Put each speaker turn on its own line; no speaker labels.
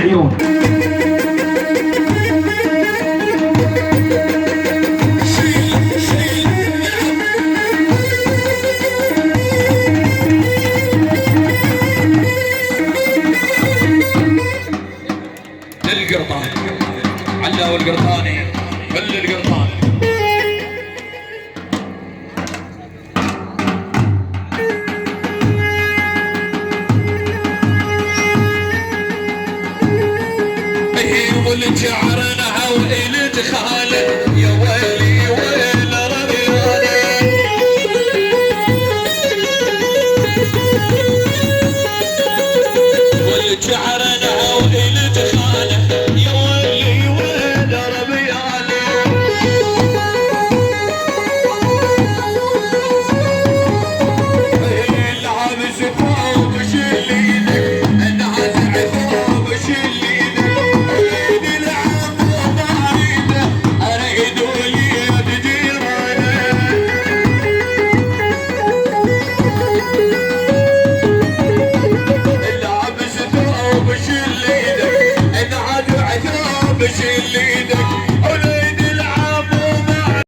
العيون.
للقرطان علا والقرطاني كل القرطان. والشعر نهو إلى خاله يا ويلي ويل ربياني. والشعر نهو إلى خاله يا ويلي ويل ربياني. العابس ثوب شليلك النازع ثوب شليلك بشيل